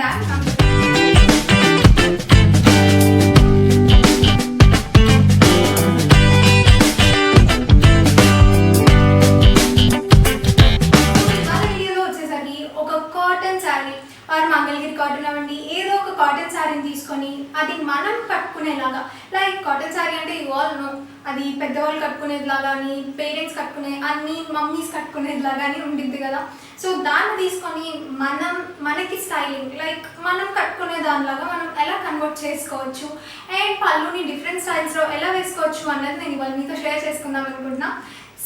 దాన్ని మంగళగిరి కాటన్ అవ్వండి, ఏదో ఒక కాటన్ శారీని తీసుకొని అది మనం కట్టుకునేలాగా, లైక్ కాటన్ శారీ అంటే యు ఆల్ నో అది పెద్దవాళ్ళు కట్టుకునేదిలాగా అని, పేరెంట్స్ కట్టుకునే అన్ని మమ్మీస్ కట్టుకునేదిలాగా అని ఉండిద్ది కదా. సో దాన్ని తీసుకొని మనకి స్టైలింగ్ లైక్ మనం కట్టుకునే దానిలాగా మనం ఎలా కన్వర్ట్ చేసుకోవచ్చు అండ్ పళ్ళుని డిఫరెంట్ స్టైల్స్లో ఎలా వేసుకోవచ్చు అన్నది నేను ఇవాళ మీతో షేర్ చేసుకుందాం అనుకుంటున్నా.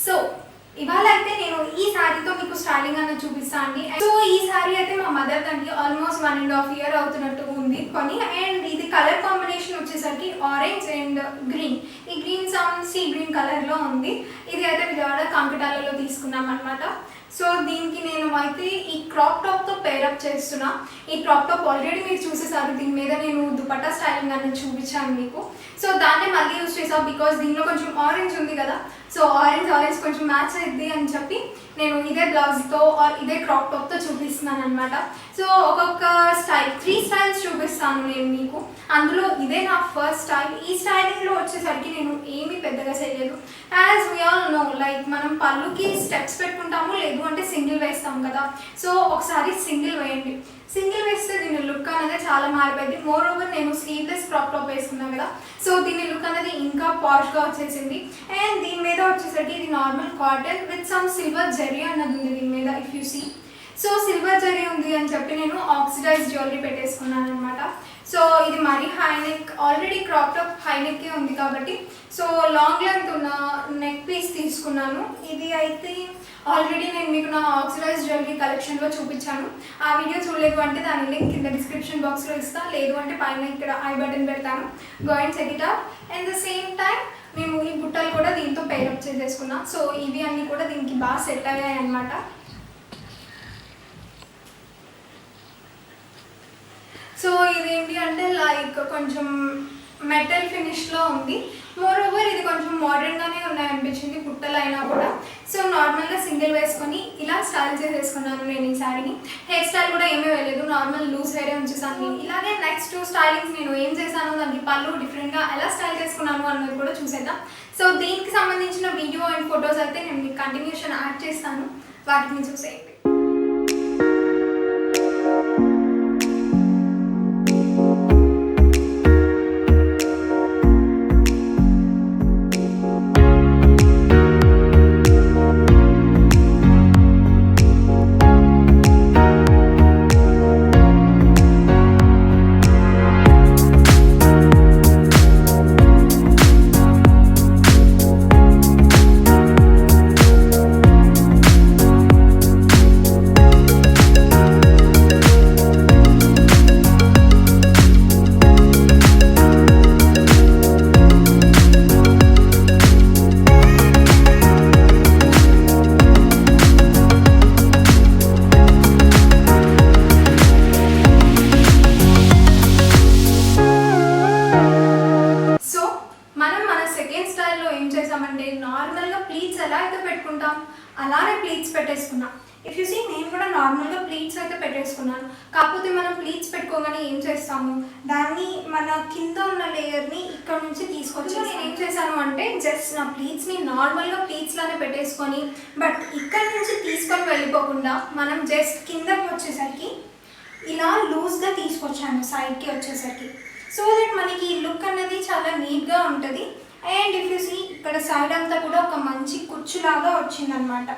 సో ఇవాళ అయితే నేను ఈ శారీతో మీకు స్టైలింగ్ అన్నది చూపిస్తాను అండి. సో ఈ శారీ అయితే మా మదర్ దానికి ఆల్మోస్ట్ 1.5 year అవుతున్నట్టు ఉంది కొని. అండ్ ఇది కలర్ కాంబినేషన్ వచ్చేసరికి ఆరెంజ్ అండ్ గ్రీన్, ఈ గ్రీన్ సీ గ్రీన్ కలర్లో ఉంది. ఇది అయితే విజయవాడ కాంకటాలలో తీసుకున్నాం అనమాట. సో దీనికి నేను అయితే ఈ క్రాప్ టాప్తో పేరప్ చేస్తున్నా. ఈ క్రాప్ టాప్ ఆల్రెడీ మీరు చూసేసారు, దీని మీద నేను దుపట్టా స్టైలింగ్ అనేది చూపించాను మీకు. సో దాన్ని మళ్ళీ యూజ్ చేసాను బికాస్ దీనిలో కొంచెం ఆరెంజ్ ఉంది కదా. సో ఆరెంజ్ కొంచెం మ్యాచ్ అయింది అని చెప్పి నేను ఇదే బ్లౌజ్తో ఇదే క్రాప్ టాప్తో చూపిస్తున్నాను అనమాట. సో ఒక్కొక్క స్టైల్ 3 స్టైల్స్ చూపిస్తాను నేను మీకు. అందులో ఇదే నా ఫస్ట్ స్టైల్. ఈ స్టైలింగ్లో వచ్చేసరికి నేను ఏమీ పెద్దగా చేయలేదు. As we all know like మనం పళ్ళుకి స్టెప్స్ పెట్టుకుంటాము, లేదు అంటే సింగిల్ వేస్తాం కదా. సో ఒకసారి సింగిల్ వేయండి. సింగిల్ వేస్తే దీని లుక్ అనేది చాలా మారిపోయింది. మోర్ ఓవర్ నేను స్లీవ్లెస్ క్రాప్ టాప్ వేసుకున్నాను కదా. సో దీని లుక్ అనేది ఇంకా పాష్గా వచ్చేసింది. అండ్ దీని మీద వచ్చేసరికి ఇది normal cotton with some silver zari అన్నది ఉంది దీని మీద, if you see. So silver zari ఉంది అని చెప్పి నేను ఆక్సిడైజ్ జ్యువెలరీ పెట్టేసుకున్నాను అనమాట. సో ఇది మరీ హైనెక్, ఆల్రెడీ క్రాప్ టాప్ హైనెక్కే ఉంది కాబట్టి సో లాంగ్ లెంత్ ఉన్న నెక్ పీస్ తీసుకున్నాను. ఇది అయితే ఆల్రెడీ నేను మీకు నా ఆక్సిడైజ్ జ్యువెలరీ కలెక్షన్లో చూపించాను. ఆ వీడియో చూడలేదు అంటే దాని లింక్ కింద డిస్క్రిప్షన్ బాక్స్లో ఇస్తాను, లేదు అంటే పైన ఇక్కడ ఐ బటన్ పెడతాను. Go and check it out. And the same time మేము ఈ బుట్టలు కూడా దీంతో పేరప్ చేసేసుకున్నాం. సో ఇవి అన్నీ కూడా దీనికి బాగా సెట్ అయ్యాయి అనమాట. సో ఇదేంటి అంటే లైక్ కొంచెం మెటల్ ఫినిష్లో ఉంది. మోర్ ఓవర్ ఇది కొంచెం మోడర్న్గానే ఉన్నాయనిపించింది బుట్టలు అయినా కూడా. సో నార్మల్గా సింగిల్ వేసుకొని ఇలా స్టైల్ చేసేసుకున్నాను నేను ఈ శారీని. హెయిర్ స్టైల్ కూడా ఏమీ వేయలేదు, నార్మల్ లూజ్ హెయిర్ ఉంచేసాను. ఇలాగే నెక్స్ట్ స్టైలింగ్స్ నేను ఏం చేశాను, దానికి పళ్ళు డిఫరెంట్గా ఎలా స్టైల్ చేసుకున్నాను అన్నది కూడా చూసేద్దాం. సో దీనికి సంబంధించిన వీడియో అండ్ ఫొటోస్ అయితే నేను మీకు కంటిన్యూషన్ యాడ్ చేస్తాను, వాటిని చూసేయండి. నార్మల్గా ప్లీట్స్ ఎలా అయితే పెట్టుకుంటాం అలానే ప్లీట్స్ పెట్టేసుకున్నాం. ఇఫ్ యూ సీ నేను కూడా నార్మల్గా ప్లీట్స్ అయితే పెట్టేసుకున్నాను. కాకపోతే మనం ప్లీట్స్ పెట్టుకోగానే ఏం చేస్తాము, దాన్ని మన కింద ఉన్న లేయర్ని ఇక్కడ నుంచి తీసుకొచ్చి నేను ఏం చేశాను అంటే జస్ట్ నా ప్లీట్స్ని నార్మల్గా ప్లీట్స్లానే పెట్టేసుకొని బట్ ఇక్కడ నుంచి తీసుకొని వెళ్ళిపోకుండా మనం జస్ట్ కిందకి వచ్చేసరికి ఇలా లూజ్గా తీసుకొచ్చాను సైడ్కి వచ్చేసరికి. సో దట్ మనకి ఈ లుక్ అనేది చాలా నీట్గా ఉంటుంది. అండ్ ఇఫ్ యూ సీ ఇక్కడ సైడ్ అంతా కూడా ఒక మంచి కుచ్చులాగా వచ్చిందనమాట.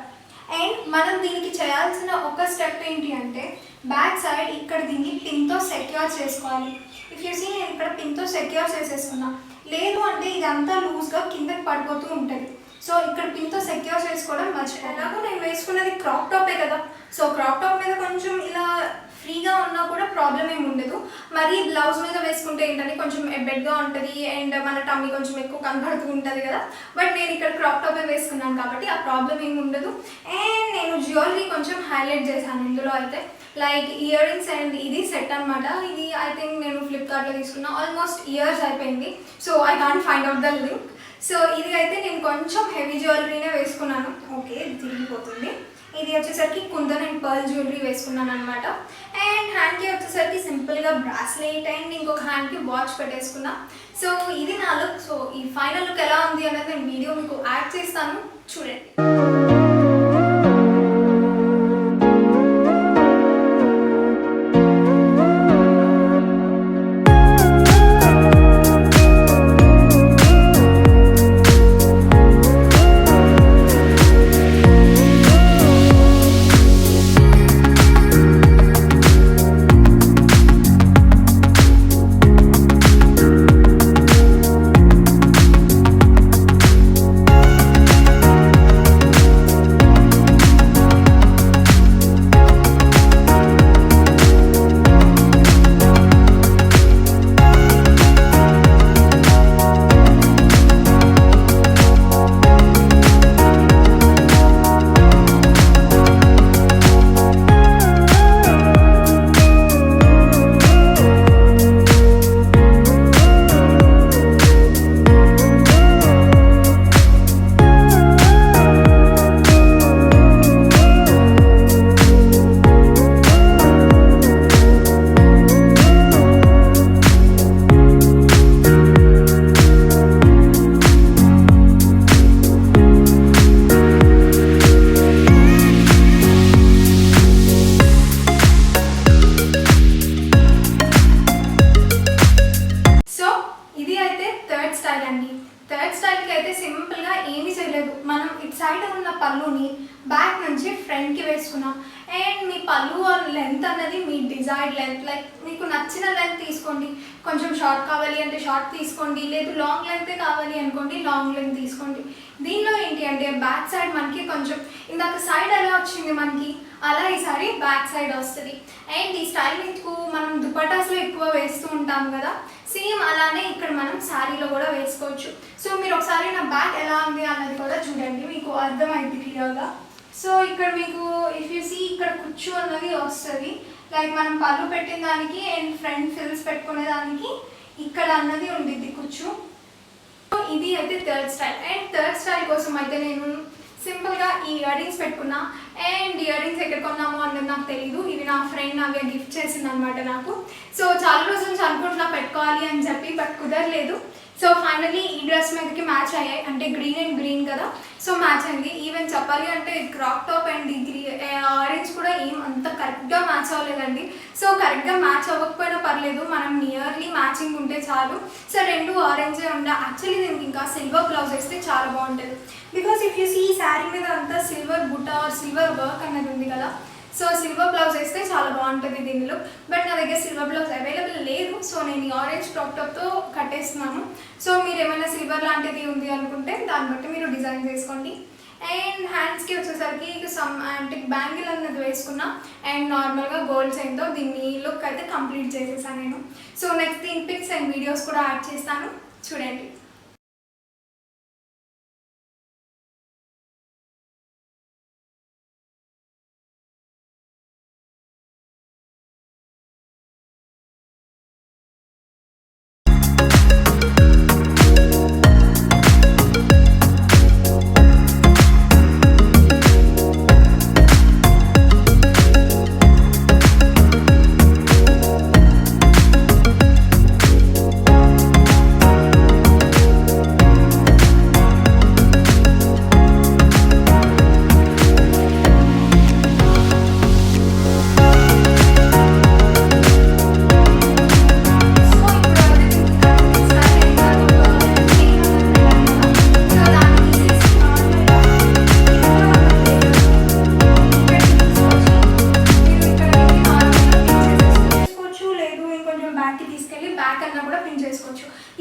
అండ్ మనం దీనికి చేయాల్సిన ఒక స్టెప్ ఏంటి అంటే బ్యాక్ సైడ్ ఇక్కడ దీన్ని పిన్తో సెక్యూర్ చేసుకోవాలి. ఇఫ్ యూ సీ నేను ఇక్కడ పిన్తో సెక్యూర్ చేసేసుకున్నా, లేదు అంటే ఇదంతా లూజ్గా కిందకి పడిపోతూ ఉంటుంది. సో ఇక్కడ పిన్తో సెక్యూర్ చేసుకోవడం మర్చిపోయి, ఎలాగో నేను వేసుకున్నది క్రాప్ టాపే కదా. సో క్రాప్ టాప్ మీద కొంచెం ఇలా ఫ్రీగా ఉన్నా కూడా ప్రాబ్లం ఏమి ఉండదు. మరి బ్లౌజ్ మీద వేసుకుంటే ఏంటంటే కొంచెం ఎబ్బెడ్గా ఉంటుంది అండ్ మన టమ్మీ కొంచెం ఎక్కువ కనబడుతూ ఉంటుంది కదా. బట్ నేను ఇక్కడ క్రాప్ టాపే వేసుకున్నాను కాబట్టి ఆ ప్రాబ్లం ఏమి ఉండదు. అండ్ నేను జ్యువెలరీ కొంచెం హైలైట్ చేశాను ఇందులో అయితే, లైక్ ఇయర్ రింగ్స్ అండ్ ఇది సెట్ అనమాట. ఇది ఐ థింక్ నేను ఫ్లిప్కార్ట్లో తీసుకున్నా, ఆల్మోస్ట్ ఇయర్స్ అయిపోయింది. So I can't find out the link. So ఇది అయితే నేను కొంచెం హెవీ జ్యువెలరీనే వేసుకున్నాను. ఓకే, ఇది తిరిగిపోతుంది. ఇది వచ్చేసరికి కుందన్ అండ్ పర్ల్ జ్యువెలరీ వేసుకున్నాను అనమాట. అండ్ హ్యాండ్కి వచ్చేసరికి సింపుల్గా బ్రాస్లెట్ అండ్ ఇంకొక హ్యాండ్కి వాచ్ పెట్టేసుకున్నా. సో ఇది నా లుక్. సో ఈ ఫైనల్ లుక్ ఎలా ఉంది అనేది నేను వీడియో మీకు యాడ్ చేస్తాను, చూడండి. థర్డ్ స్టైల్కి అయితే సింపుల్గా ఏమీ చేయలేదు. మనం ఇటు సైడ్ ఉన్న పళ్ళుని బ్యాక్ నుంచి ఫ్రంట్కి వేసుకున్నాం. అండ్ మీ పళ్ళు లెంత్ అన్నది మీ డిజైర్డ్ లెంత్, లైక్ మీకు నచ్చిన లెంత్ తీసుకోండి. కొంచెం షార్ట్ కావాలి అంటే షార్ట్ తీసుకోండి, లేదు లాంగ్ లెంతే కావాలి అనుకోండి లాంగ్ లెంత్ తీసుకోండి. దీనిలో ఏంటి అంటే బ్యాక్ సైడ్ మనకి కొంచెం ఇందాక సైడ్ ఎలా వచ్చింది మనకి, అలా ఈసారి బ్యాక్ సైడ్ వస్తుంది. అండ్ ఈ స్టైల్ మీకు మనం దుపట్టాస్లో ఎక్కువ వేస్తూ ఉంటాం కదా, సేమ్ అలానే ఇక్కడ మనం శారీలో కూడా వేసుకోవచ్చు. సో మీరు ఒకసారి నా బ్యాక్ ఎలా ఉంది అన్నది కూడా చూడండి, మీకు అర్థమైంది క్లియర్గా. సో ఇక్కడ మీకు ఇఫ్ యూ సీ ఇక్కడ కుచ్చు అన్నది వస్తుంది, లైక్ మనం పళ్ళు పెట్టిన దానికి అండ్ ఫ్రంట్ ఫిల్స్ పెట్టుకునే దానికి ఇక్కడ అన్నది ఉండిద్ది కుచ్చు. సో ఇది అయితే third style. And third style కోసం అయితే నేను సింపుల్గా ఈ ఇయర్ రింగ్స్ పెట్టుకున్నా. అండ్ ఇయర్ రింగ్స్ ఎక్కడ కొన్నాము అన్నది నాకు తెలీదు, ఇవి నా ఫ్రెండ్ నాకే గిఫ్ట్ చేసింది అనమాట నాకు. సో చాలా రోజుల నుంచి అనుకుంటున్నా పెట్టుకోవాలి అని చెప్పి, బట్ కుదరలేదు. సో ఫైనల్లీ ఈ డ్రెస్ మీదకి మ్యాచ్ అయ్యాయి, అంటే గ్రీన్ అండ్ గ్రీన్ కదా, సో మ్యాచ్ అయింది. ఈవెన్ చెప్పాలి అంటే క్రాప్ టాప్ అండ్ ఈ ఆరెంజ్ కూడా ఏం అంత కరెక్ట్గా మ్యాచ్ అవ్వలేదండి. సో కరెక్ట్గా మ్యాచ్ అవ్వకపోయినా పర్లేదు, మనం నియర్లీ మ్యాచింగ్ ఉంటే చాలు. సో రెండు ఆరెంజే ఉండే. యాక్చువల్లీ దీనికి ఇంకా సిల్వర్ బ్లౌజ్ వేస్తే చాలా బాగుంటుంది, బికాస్ ఇఫ్ యూ సీ ఈ శారీ మీద అంతా సిల్వర్ బుట్ట ఆర్ సిల్వర్ వర్క్ అన్నది ఉంది కదా, సో సిల్వర్ బ్లౌజ్ వేస్తే చాలా బాగుంటుంది దీనిలో. బట్ నా దగ్గర సిల్వర్ బ్లౌజ్ అవైలబుల్ లేదు, సో నేను ఈ ఆరెంజ్ క్రాప్ టాప్తో కట్టేస్తున్నాను. సో మీరు ఏమైనా సిల్వర్ లాంటిది ఉంది అనుకుంటే దాన్ని బట్టి మీరు డిజైన్ చేసుకోండి. అండ్ హ్యాండ్స్కి వచ్చేసరికి సమ్ యాంటిక్ బ్యాంగిల్ అన్నది వేసుకున్నా. అండ్ నార్మల్గా గోల్డ్ చైన్తో దీన్ని లుక్ అయితే కంప్లీట్ చేసేసాను నేను. సో నెక్స్ట్ దీని పిక్స్ అండ్ వీడియోస్ కూడా యాడ్ చేస్తాను, చూడండి.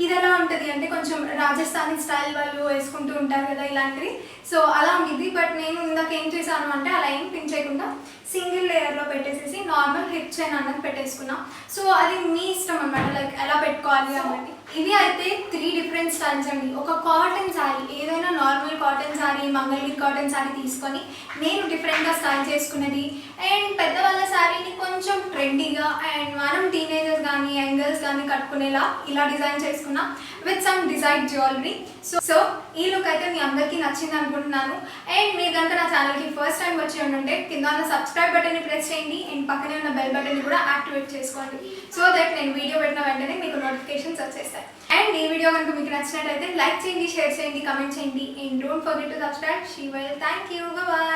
ఇది ఎలా ఉంటుంది అంటే కొంచెం రాజస్థానీ స్టైల్ వాళ్ళు వేసుకుంటూ ఉంటారు కదా ఇలాంటివి, సో అలా ఉంటుంది. బట్ నేను ఇందాక ఏం చేశాను అంటే అలా ఏం పిన్ చేయకుండా సింగిల్ లేయర్లో పెట్టేసేసి నార్మల్ హిప్ చైన్ అన్నది పెట్టేసుకున్నా. సో అది మీ ఇష్టం అనమాట, లైక్ ఎలా పెట్టుకోవాలి అన్నది. ఇవి అయితే 3 డిఫరెంట్ స్టైల్స్ అండి. ఒక కాటన్ శారీ, ఏదైనా normal cotton sari, Mangalagiri cotton sari తీసుకొని నేను డిఫరెంట్గా స్టైల్ చేసుకున్నది. అండ్ పెద్దవాళ్ళ శారీని కొంచెం ట్రెండీగా అండ్ మనం టీనేజర్స్ కానీ యంగర్స్ కానీ కట్టుకునేలా ఇలా డిజైన్ చేసుకున్నా with some design jewellery. So ఈ లుక్ అయితే మీ అందరికీ నచ్చింది అనుకుంటున్నాను. అండ్ మీరు కనుక నా ఛానల్కి ఫస్ట్ టైం వచ్చి ఉంటే కింద ఉన్న సబ్స్క్రైబ్ బటన్ని ప్రెస్ చేయండి అండ్ పక్కనే ఉన్న బెల్ బటన్ని కూడా యాక్టివేట్ చేసుకోండి. సో దట్ నేను వీడియో పెట్టిన వెంటనే మీకు నోటిఫికేషన్స్ వచ్చేస్తాయి. అండ్ ఈ వీడియో కనుక మీకు నచ్చినట్టయితే లైక్ చేయండి, షేర్ చేయండి, కమెంట్ చేయండి and don't forget to subscribe. She will. Thank you. Bye bye.